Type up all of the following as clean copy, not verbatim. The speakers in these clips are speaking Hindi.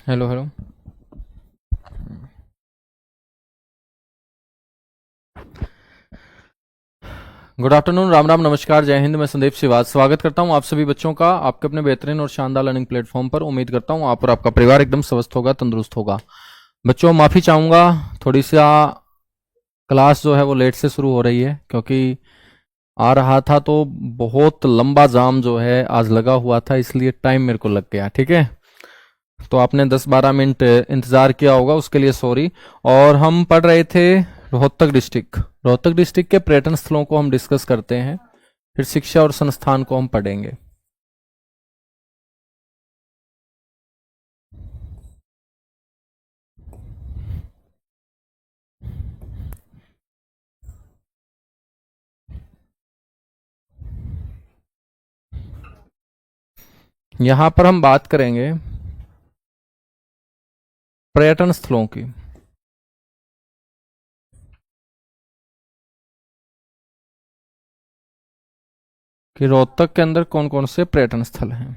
Hello hello. Good afternoon, Ram Ram, नमस्कार, जय हिंद। मैं संदीप सिवाज स्वागत करता हूं आप सभी बच्चों का आपके अपने बेहतरीन और शानदार लर्निंग प्लेटफॉर्म पर। उम्मीद करता हूं आप और आपका परिवार एकदम स्वस्थ होगा, तंदुरुस्त होगा। बच्चों, माफी चाहूंगा, थोड़ी सा क्लास जो है वो लेट से शुरू हो रही है, क्योंकि आ रहा था तो बहुत लंबा जाम जो है आज लगा हुआ था, इसलिए टाइम मेरे को लग गया। ठीक है, तो आपने 10-12 मिनट इंतजार किया होगा, उसके लिए सॉरी। और हम पढ़ रहे थे रोहतक डिस्ट्रिक्ट के पर्यटन स्थलों को हम डिस्कस करते हैं, फिर शिक्षा और संस्थान को हम पढ़ेंगे। यहां पर हम बात करेंगे पर्यटन स्थलों की, कि रोहतक के अंदर कौन कौन से पर्यटन स्थल हैं।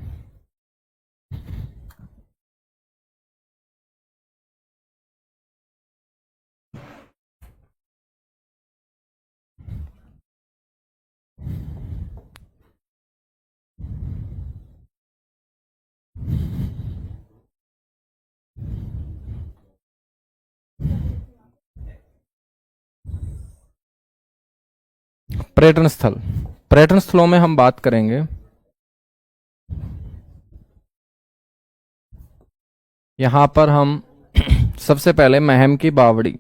पर्यटन स्थल, पर्यटन स्थलों में हम बात करेंगे, यहां पर हम सबसे पहले महम की बावड़ी।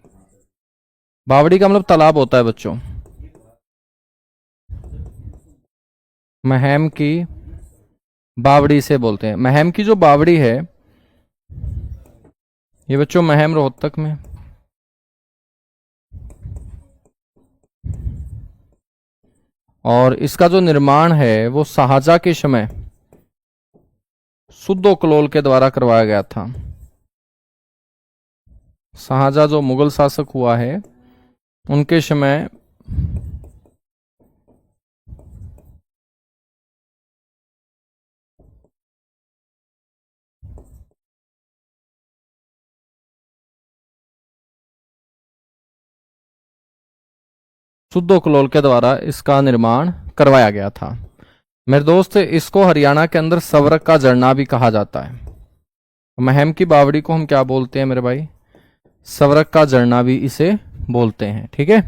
बावड़ी का मतलब तालाब होता है बच्चों। महम की बावड़ी से बोलते हैं। महम की जो बावड़ी है ये बच्चों महम रोहतक में, और इसका जो निर्माण है वो शाहजहां के समय सुद्दो कलोल के द्वारा करवाया गया था। शाहजहां जो मुगल शासक हुआ है उनके समय सुद्दो कलोल के द्वारा इसका निर्माण करवाया गया था। मेरे दोस्त, इसको हरियाणा के अंदर सवरक का झरना भी कहा जाता है। महम की बावड़ी को हम क्या बोलते हैं मेरे भाई? सवरक का झरना भी इसे बोलते हैं। ठीक है,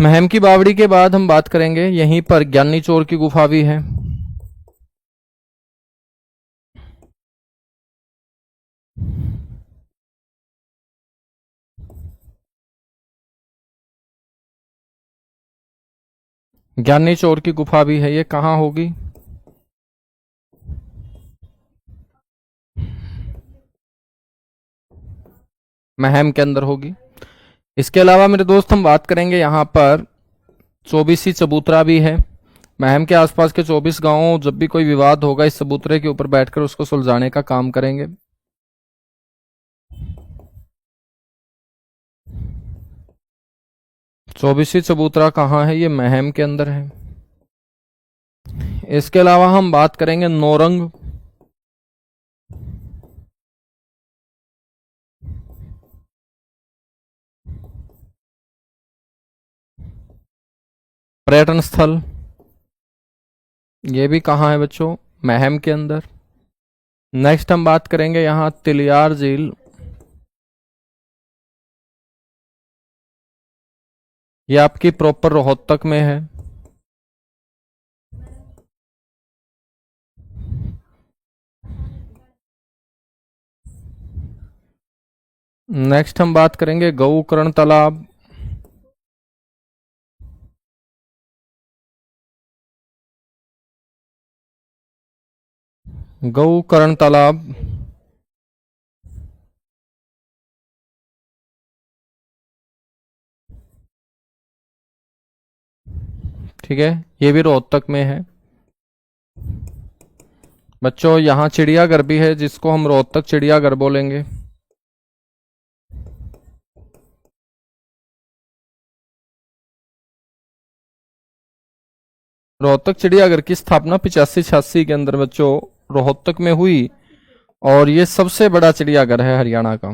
महम की बावड़ी के बाद हम बात करेंगे, यहीं पर ज्ञानी चोर की गुफा भी है। ज्ञानी चोर की गुफा भी है, ये कहाँ होगी? महम के अंदर होगी। इसके अलावा मेरे दोस्त हम बात करेंगे, यहाँ पर चौबीसी चबूतरा भी है। महम के आसपास के 24 गांवों, जब भी कोई विवाद होगा इस चबूतरे के ऊपर बैठकर उसको सुलझाने का काम करेंगे। चौबीसी चबूतरा कहाँ है? ये महम के अंदर है। इसके अलावा हम बात करेंगे नौरंग। पर्यटन स्थल, ये भी कहाँ है बच्चों? महम के अंदर। नेक्स्ट हम बात करेंगे यहाँ तिलियार झील। ये आपकी प्रॉपर रोहतक में है। नेक्स्ट हम बात करेंगे गौकर्ण तालाब। गौकर्ण तालाब, ठीक है, ये भी रोहतक में है। बच्चों, यहाँ चिड़ियाघर भी है, जिसको हम रोहतक चिड़ियाघर बोलेंगे। रोहतक चिड़ियाघर की स्थापना 85-86 के अंदर बच्चों रोहतक में हुई, और ये सबसे बड़ा चिड़ियाघर है हरियाणा का।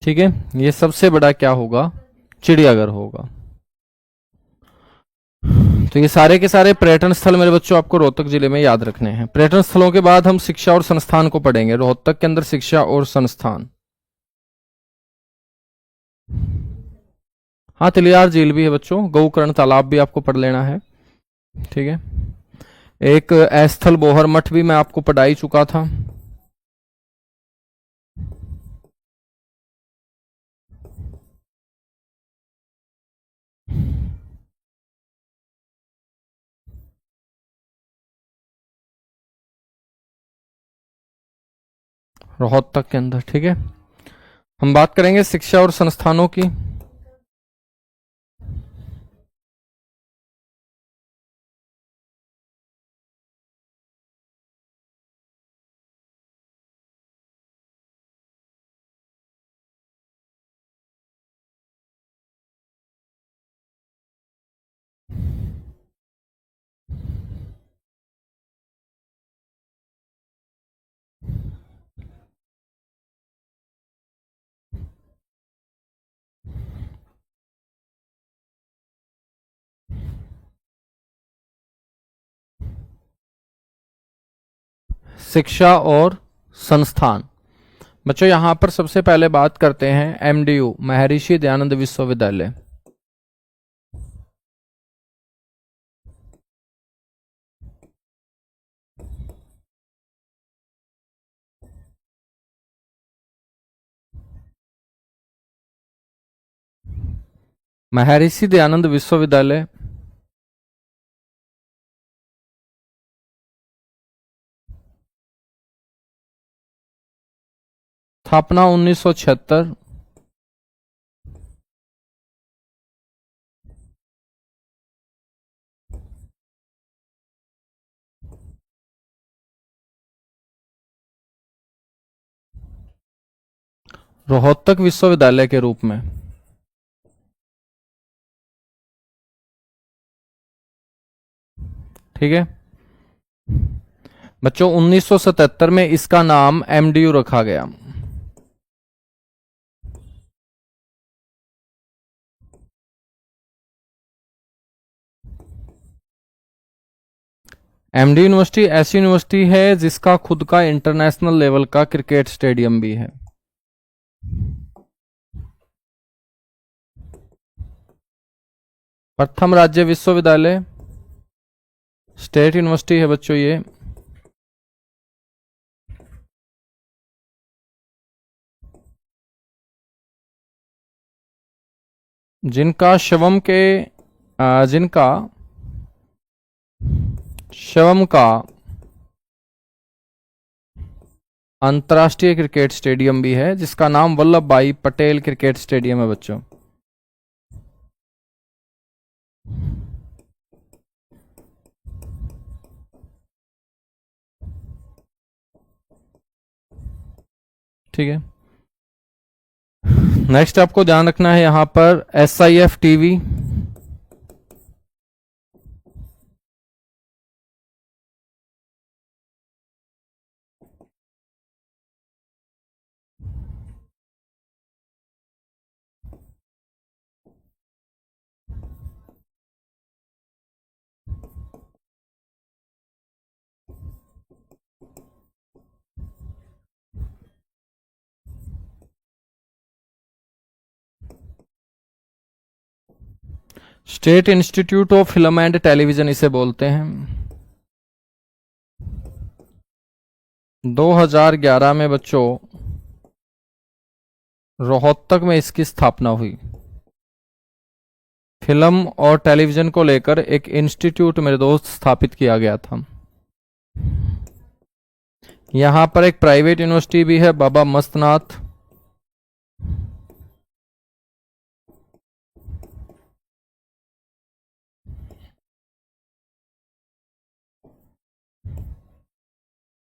ठीक है, ये सबसे बड़ा क्या होगा, चिड़ियाघर होगा। तो ये सारे के सारे पर्यटन स्थल मेरे बच्चों आपको रोहतक जिले में याद रखने हैं। पर्यटन स्थलों के बाद हम शिक्षा और संस्थान को पढ़ेंगे। रोहतक के अंदर शिक्षा और संस्थान, हाँ तिलियार झील भी है बच्चों, गौकर्ण तालाब भी आपको पढ़ लेना है। ठीक है, एक स्थल बोहर मठ भी मैं आपको पढ़ा ही चुका था। रोहतक के अंदर। ठीक है, हम बात करेंगे शिक्षा और संस्थानों की। शिक्षा और संस्थान, बच्चों यहां पर सबसे पहले बात करते हैं एमडीयू, महर्षि दयानंद विश्वविद्यालय। महर्षि दयानंद विश्वविद्यालय स्थापना 1976। रोहतक विश्वविद्यालय के रूप में। ठीक है बच्चों, 1977 में इसका नाम एमडीयू रखा गया। एमडी यूनिवर्सिटी ऐसी यूनिवर्सिटी है जिसका खुद का इंटरनेशनल लेवल का क्रिकेट स्टेडियम भी है। प्रथम राज्य विश्वविद्यालय स्टेट यूनिवर्सिटी है बच्चों ये। जिनका शवम का अंतर्राष्ट्रीय क्रिकेट स्टेडियम भी है, जिसका नाम वल्लभ भाई पटेल क्रिकेट स्टेडियम है बच्चों। ठीक है, नेक्स्ट आपको ध्यान रखना है यहां पर SIF TV, state institute of film and television इसे बोलते हैं। 2011 में बच्चों रोहतक में इसकी स्थापना हुई। फिल्म और टेलीविजन को लेकर एक इंस्टीट्यूट मेरे दोस्त स्थापित किया गया था। यहां पर एक प्राइवेट यूनिवर्सिटी भी है, बाबा मस्तनाथ।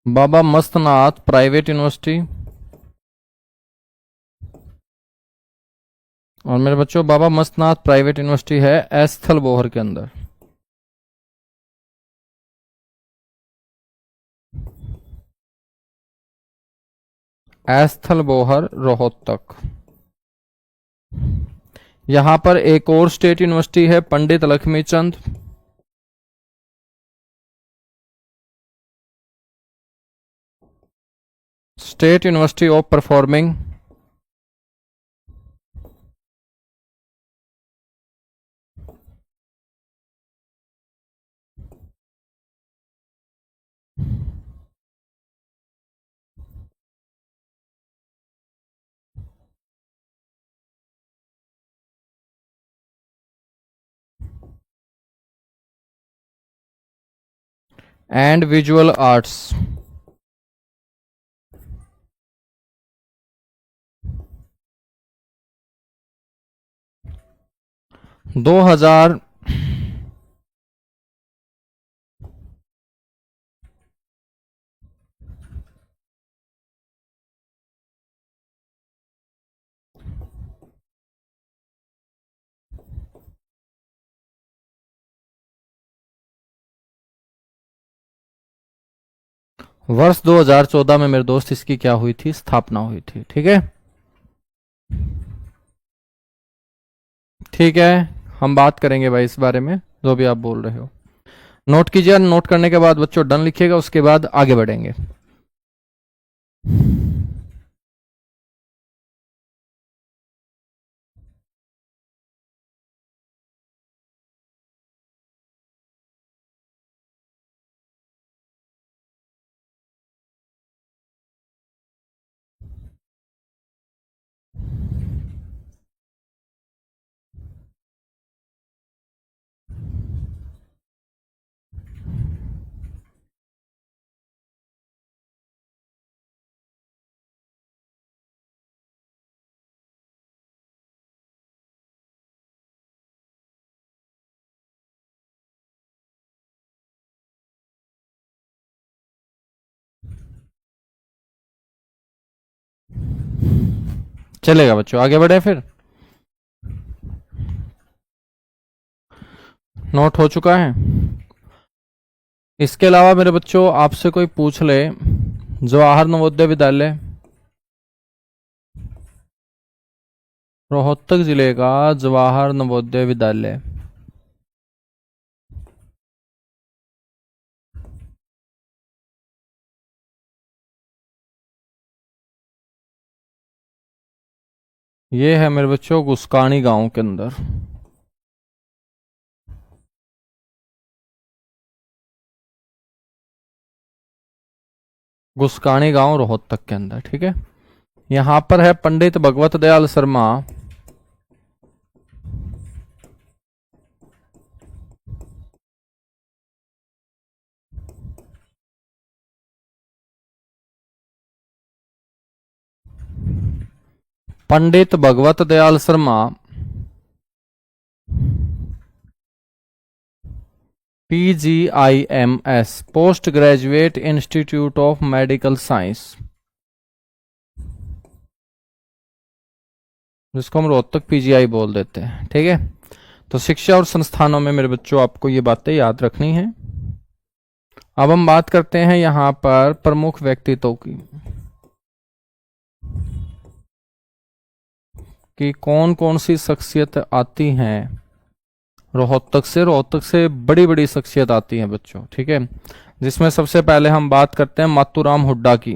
Baba Mastnath private university. और मेरे बच्चों बाबा मस्तनाथ प्राइवेट यूनिवर्सिटी है एस थलबोहर के अंदर। एस थलबोहर रोहतक। यहां पर एक और स्टेट यूनिवर्सिटी है Pandit Lakhmichand. State university of performing. And visual arts. 2000 वर्ष 2014 में मेरे दोस्त इसकी क्या हुई थी, स्थापना हुई थी। ठीक है, ठीक है, हम बात करेंगे भाई इस बारे में जो भी आप बोल रहे हो। नोट कीजिए, नोट करने के बाद बच्चों डन लिखिएगा, उसके बाद आगे बढ़ेंगे। चलेगा बच्चों, आगे बढ़े फिर। नोट हो चुका है। इसके अलावा मेरे बच्चों आपसे कोई पूछ ले जवाहर नवोदय विद्यालय रोहतक जिले का जवाहर नवोदय विद्यालय, ये है मेरे बच्चों गुस्कानी गांव के अंदर। गुस्कानी गांव रोहतक के अंदर। ठीक है, यहां पर है Pandit Bhagwat Dayal Sharma Pandit Bhagwat Dayal Sharma PGIMS post graduate institute of medical science, जिसको हम रोहतक PGI बोल देते हैं। ठीक है, तो शिक्षा और संस्थानों में मेरे बच्चों आपको ये बातें याद रखनी है। अब हम बात करते हैं यहां पर प्रमुख व्यक्तित्वों की कि कौन कौन सी शख्सियत आती हैं रोहतक से। रोहतक से बड़ी बड़ी शख्सियत आती हैं बच्चों। ठीक है, जिसमें सबसे पहले हम बात करते हैं मातूराम हुड्डा की।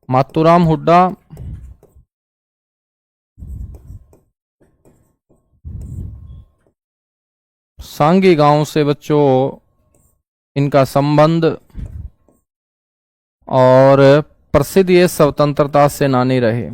मातूराम हुड्डा सांगी गांव से बच्चों इनका संबंध, और प्रसिद्ध ये स्वतंत्रता सेनानी रहे।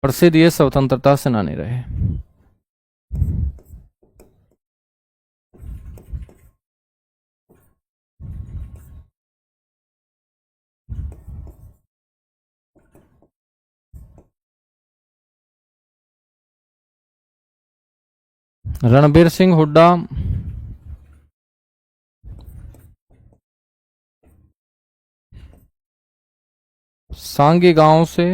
प्रसिद्ध ये स्वतंत्रता सेनानी रहे। रणबीर सिंह हुड्डा, सांगी गांव से।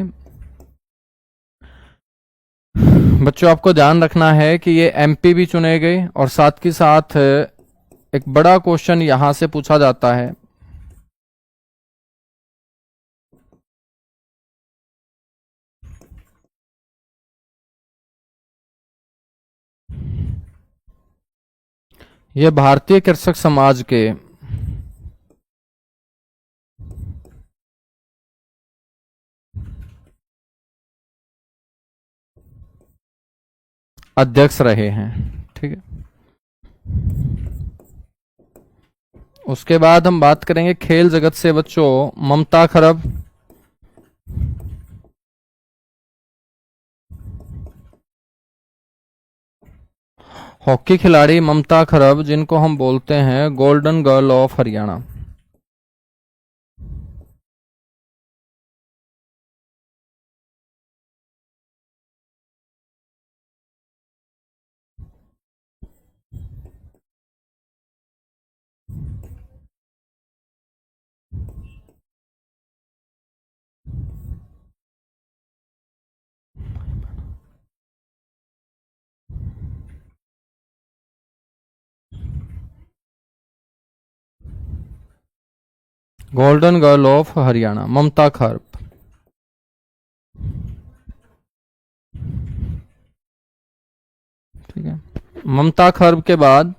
बच्चों आपको ध्यान रखना है कि ये एमपी भी चुने गए और साथ के साथ एक बड़ा क्वेश्चन यहां से पूछा जाता है। ये भारतीय कृषक समाज के अध्यक्ष रहे हैं। ठीक है, उसके बाद हम बात करेंगे खेल जगत से बच्चों, ममता खरब। हॉकी खिलाड़ी ममता खरब, जिनको हम बोलते हैं golden girl of Haryana. Golden girl of Haryana Mamta Kharab. ठीक है, ममता खरब के बाद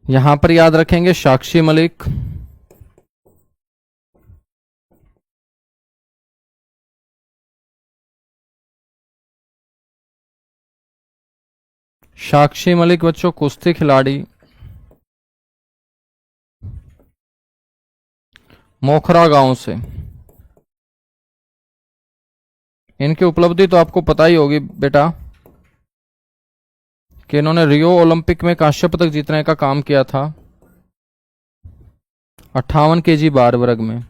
यहां पर याद रखेंगे साक्षी मलिक। साक्षी मलिक बच्चों कुश्ती खिलाड़ी, मोखरा गांव से। इनकी उपलब्धि तो आपको पता ही होगी बेटा कि इन्होंने रियो ओलंपिक में कांस्य पदक जीतने का काम किया था 58 केजी बार वर्ग में।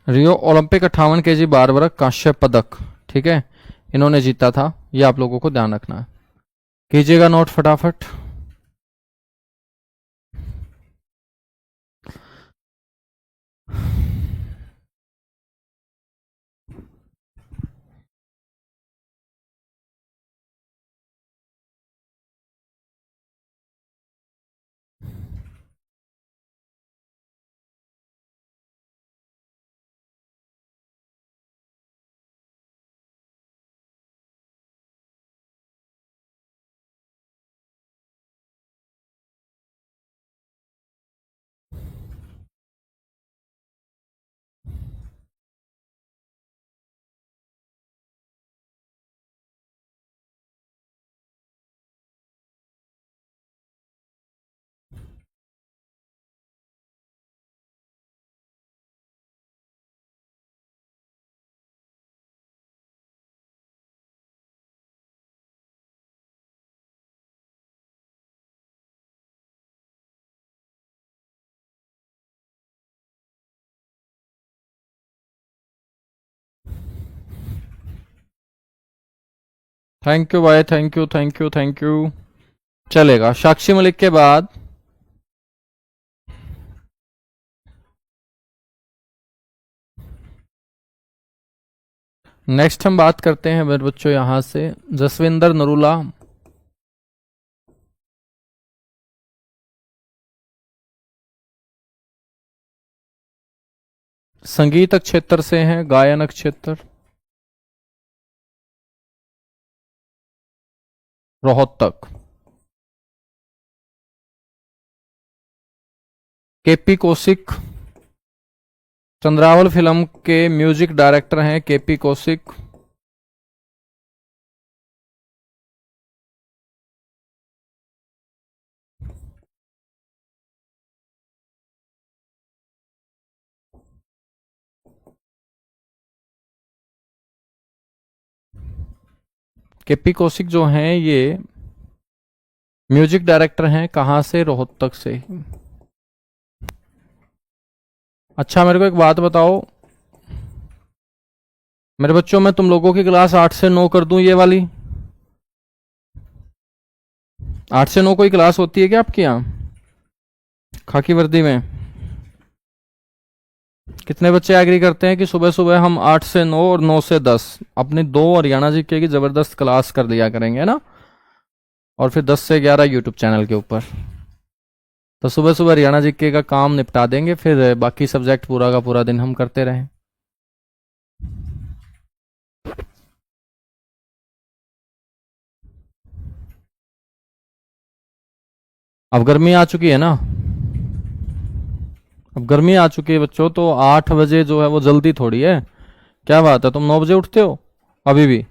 रियो ओलंपिक 58 केजी बार वर्ग कांस्य पदक, ठीक है, इन्होंने जीता था। ये आप लोगों को ध्यान रखना है। कीजिएगा नोट फटाफट। थैंक यू भाई, thank you thank you thank you. चलेगा, साक्षी मलिक के बाद नेक्स्ट हम बात करते हैं मेरे बच्चों यहां से जसविंदर नरूला। संगीत क्षेत्र से हैं, गायन क्षेत्र, रोहतक। केपी कौशिक, चंद्रावल फिल्म के म्यूजिक डायरेक्टर हैं केपी कौशिक। केपी कौशिक जो हैं ये म्यूजिक डायरेक्टर हैं, कहां से? रोहतक से। अच्छा मेरे को एक बात बताओ मेरे बच्चों, मैं तुम लोगों की क्लास 8 से 9 कर दूं, ये वाली 8 से 9 कोई क्लास होती है क्या आपके यहाँ खाकी वर्दी में? कितने बच्चे एग्री करते हैं कि सुबह सुबह हम 8 से 9 और 9 से 10 अपनी 2 हरियाणा जीके की जबरदस्त क्लास कर लिया करेंगे ना, और फिर 10 से 11 यूट्यूब चैनल के ऊपर। तो सुबह सुबह हरियाणा जीके का काम निपटा देंगे, फिर बाकी सब्जेक्ट पूरा का पूरा दिन हम करते रहें। अब गर्मी आ चुकी है ना, अब गर्मी आ चुकी है बच्चों, तो 8 बजे जो है वो जल्दी थोड़ी है। क्या बात है, तुम 9 बजे उठते हो अभी भी?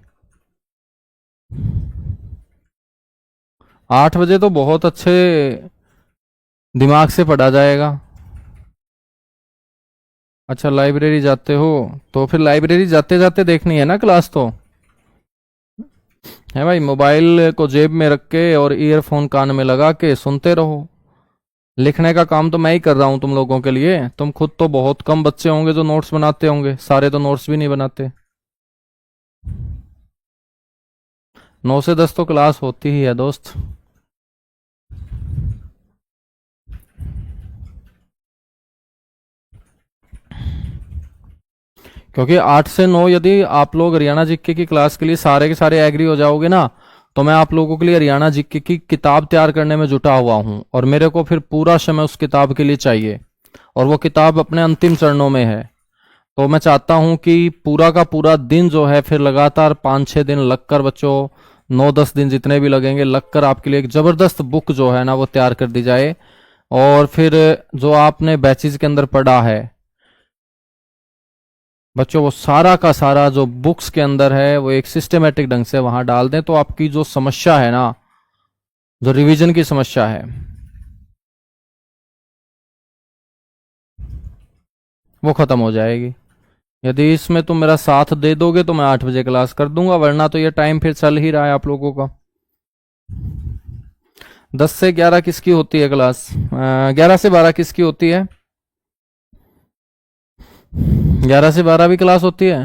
8 बजे तो बहुत अच्छे दिमाग से पढ़ा जाएगा। अच्छा लाइब्रेरी जाते हो, तो फिर लाइब्रेरी जाते जाते देखनी है ना क्लास, तो है भाई। मोबाइल को जेब में रख के और ईयरफोन कान में लगा के सुनते रहो। लिखने का काम तो मैं ही कर रहा हूं तुम लोगों के लिए। तुम खुद तो बहुत कम बच्चे होंगे जो नोट्स बनाते होंगे, सारे तो नोट्स भी नहीं बनाते। 9 से 10 तो क्लास होती ही है दोस्त। क्योंकि 8 से 9 यदि आप लोग हरियाणा जीके की क्लास के लिए सारे के सारे एग्री हो जाओगे ना, तो मैं आप लोगों के लिए हरियाणा जीके की किताब तैयार करने में जुटा हुआ हूं, और मेरे को फिर पूरा समय उस किताब के लिए चाहिए, और वो किताब अपने अंतिम चरणों में है। तो मैं चाहता हूं कि पूरा का पूरा दिन जो है फिर लगातार 5-6 दिन लगकर बच्चों, 9-10 दिन जितने भी लगेंगे लगकर आपके लिए एक जबरदस्त बुक जो है ना वो तैयार कर दी जाए। और फिर जो आपने बैचेज के अंदर पढ़ा है बच्चों, वो सारा का सारा जो बुक्स के अंदर है वो एक सिस्टमेटिक ढंग से वहां डाल दें, तो आपकी जो समस्या है ना, जो रिवीजन की समस्या है, वो खत्म हो जाएगी। यदि इसमें तुम मेरा साथ दे दोगे तो मैं 8 बजे क्लास कर दूंगा, वरना तो ये टाइम फिर चल ही रहा है आप लोगों का। 10 से 11 किसकी होती है क्लास? 11 से 12 किसकी होती है? 11 से 12 भी क्लास होती है?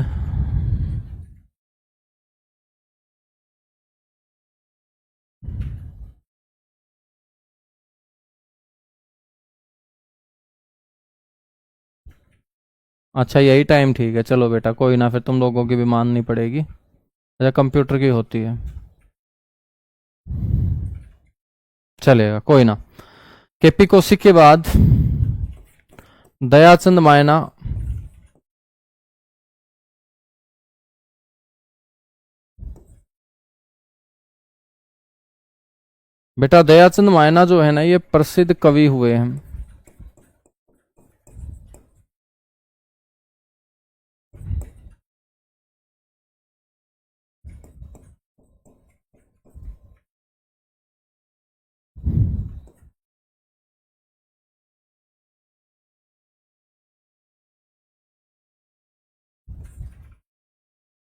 अच्छा यही टाइम ठीक है, चलो बेटा कोई ना, फिर तुम लोगों की भी माननी पड़ेगी। अच्छा कंप्यूटर की होती है, चलेगा कोई ना। केपी कौशिक के बाद दयाचंद मायना। बेटा दयाचंद मायना जो है ना ये प्रसिद्ध कवि हुए हैं।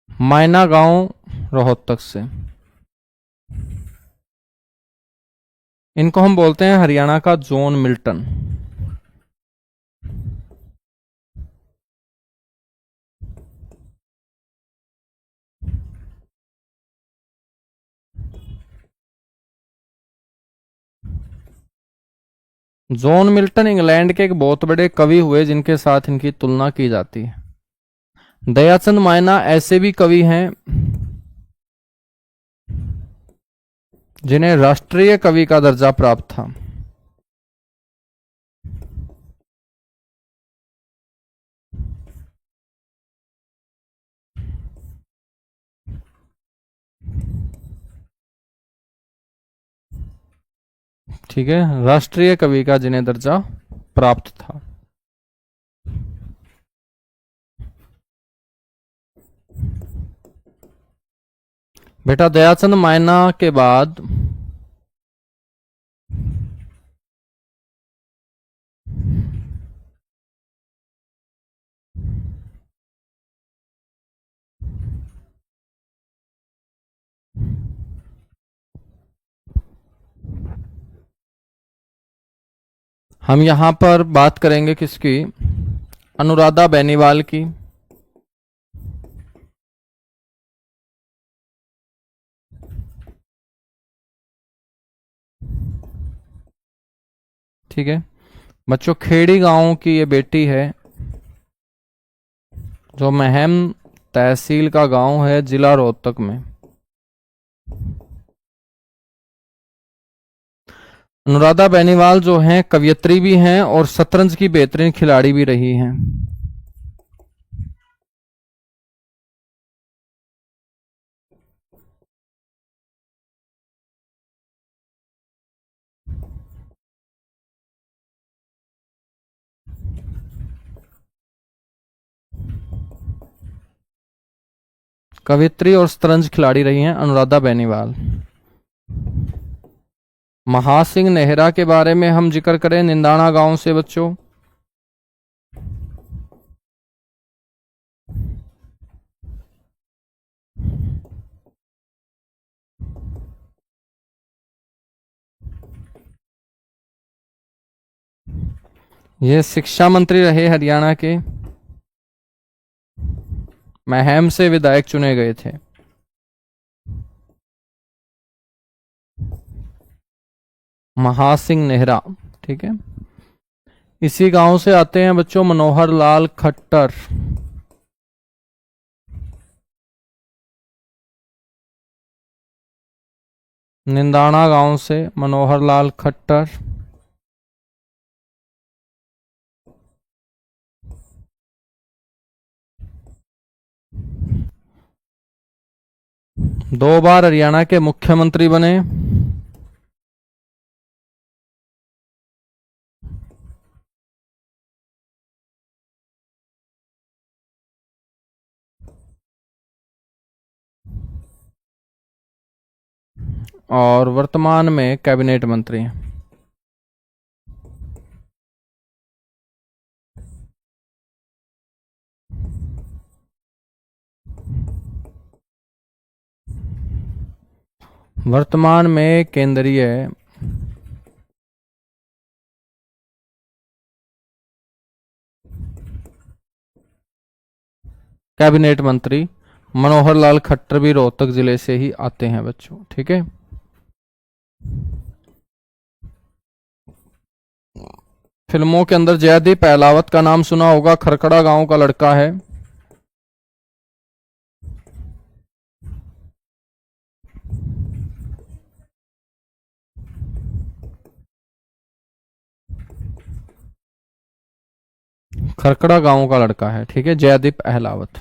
मायना गांव रोहतक से। इनको हम बोलते हैं हरियाणा का John Milton. John Milton England के एक बहुत बड़े कवि हुए जिनके साथ इनकी तुलना की जाती है। दयाचंद मायना ऐसे भी कवि हैं जिन्हें राष्ट्रीय कवि का दर्जा प्राप्त था। ठीक है, राष्ट्रीय कवि का जिन्हें दर्जा प्राप्त था। बेटा दयाचंद मायना के बाद हम यहां पर बात करेंगे किसकी, अनुराधा बेनीवाल की। ठीक है बच्चों, खेड़ी गांव की ये बेटी है, जो महम तहसील का गांव है, जिला रोहतक में। अनुराधा बेनीवाल जो हैं कवियत्री भी हैं और शतरंज की बेहतरीन खिलाड़ी भी रही हैं। कवियत्री और शतरंज खिलाड़ी रही हैं अनुराधा बेनीवाल। महासिंह नेहरा के बारे में हम जिक्र करें, निंदाना गांव से बच्चों। ये शिक्षा मंत्री रहे हरियाणा के, महम से विधायक चुने गए थे। महासिंह नेहरा। ठीक है, इसी गांव से आते हैं बच्चों मनोहर लाल खट्टर। निंदाना गांव से मनोहर लाल खट्टर। दो बार हरियाणा के मुख्यमंत्री बने। और वर्तमान में कैबिनेट मंत्री हैं। वर्तमान में केंद्रीय कैबिनेट मंत्री मनोहर लाल खट्टर भी रोहतक जिले से ही आते हैं बच्चों। ठीक है, फिल्मों के अंदर जयदीप अहलावत का नाम सुना होगा, खरखड़ा गांव का लड़का है। खरखड़ा गांव का लड़का है। ठीक है, जयदीप अहलावत।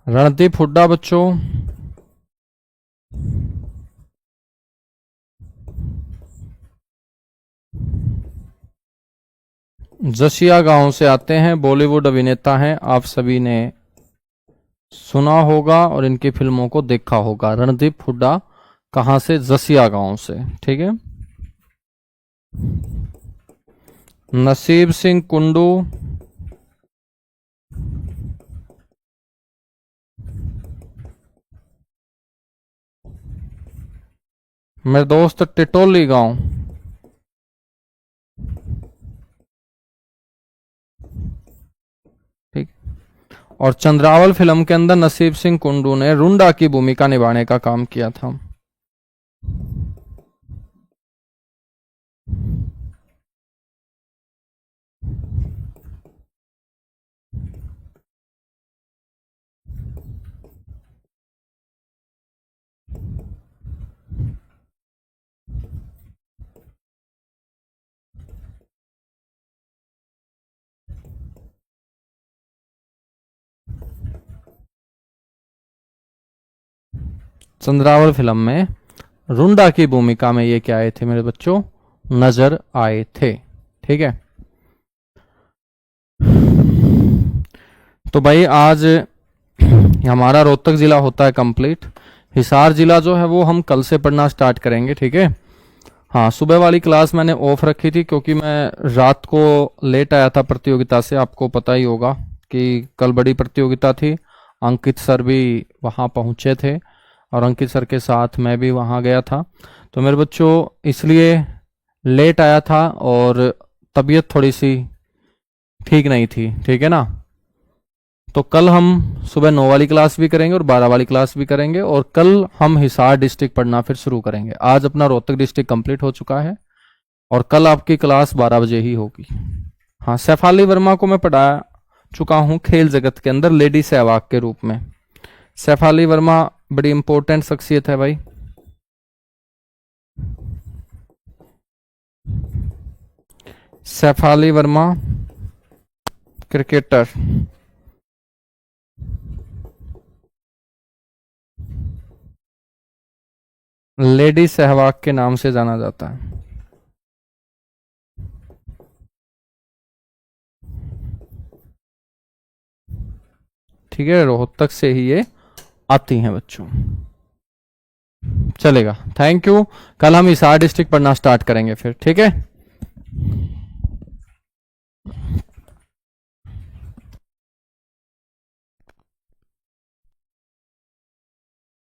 रणदीप हुड्डा बच्चों, जसिया गांव से आते हैं, बॉलीवुड अभिनेता हैं, आप सभी ने सुना होगा और इनकी फिल्मों को देखा होगा। रणदीप हुड्डा कहां से, जसिया गांव से। ठीक है, नसीब सिंह कुंडू, मेरे दोस्त टिटोली गांव। ठीक, और चंद्रावल फिल्म के अंदर नसीब सिंह कुंडू ने रुंडा की भूमिका निभाने का काम किया था। चंद्रावल फिल्म में रुंडा की भूमिका में ये क्या आए थे मेरे बच्चों, नजर आए थे। ठीक है, तो भाई आज हमारा रोहतक जिला होता है कंप्लीट। हिसार जिला जो है वो हम कल से पढ़ना स्टार्ट करेंगे, ठीक है। हाँ, सुबह वाली क्लास मैंने ऑफ रखी थी क्योंकि मैं रात को लेट आया था प्रतियोगिता से, आपको पता ही होगा कि कल बड़ी प्रतियोगिता थी। अंकित सर भी वहाँ पहुँचे थे और अंकित सर के साथ मैं भी वहाँ गया था। तो मेरे बच्चों इसलिए लेट आया था और तबीयत थोड़ी सी ठीक नहीं थी, ठीक है ना। तो कल हम सुबह 9 वाली क्लास भी करेंगे और 12 वाली क्लास भी करेंगे, और कल हम हिसार डिस्ट्रिक्ट पढ़ना फिर शुरू करेंगे। आज अपना रोहतक डिस्ट्रिक्ट कंप्लीट हो चुका है और कल आपकी क्लास 12 बजे ही होगी। हाँ, सैफाली वर्मा को मैं पढ़ा चुका हूँ खेल जगत के अंदर लेडी सहवाग के रूप में। सैफाली वर्मा बड़ी इंपॉर्टेंट शख्सियत है भाई। सैफाली वर्मा क्रिकेटर, लेडी सहवाग के नाम से जाना जाता है। ठीक है, रोहतक से ही ये आती हैं बच्चों। चलेगा, थैंक यू। कल हम हिसार डिस्ट्रिक्ट पढ़ना स्टार्ट करेंगे फिर, ठीक है।